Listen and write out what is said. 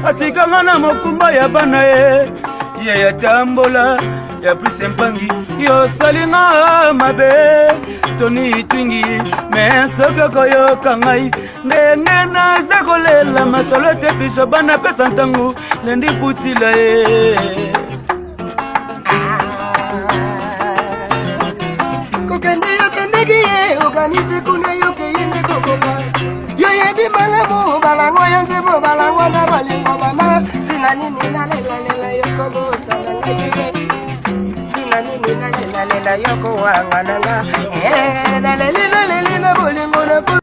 Atikangana mokumba ya bana ya tambola ya prisempangi yo salinga mabe toni twingi mesoka koyo kangai ndengena zakolela masolo te biso bana pesa ntangu lendi putila kokende yo kendegi okanite kuna yo keyende kokoba yo yebi malamu balango yonze mo balango na balingo bama sinani nina lela yoko bosana ngaye sinani nina lela yoko wangana na na bolingo na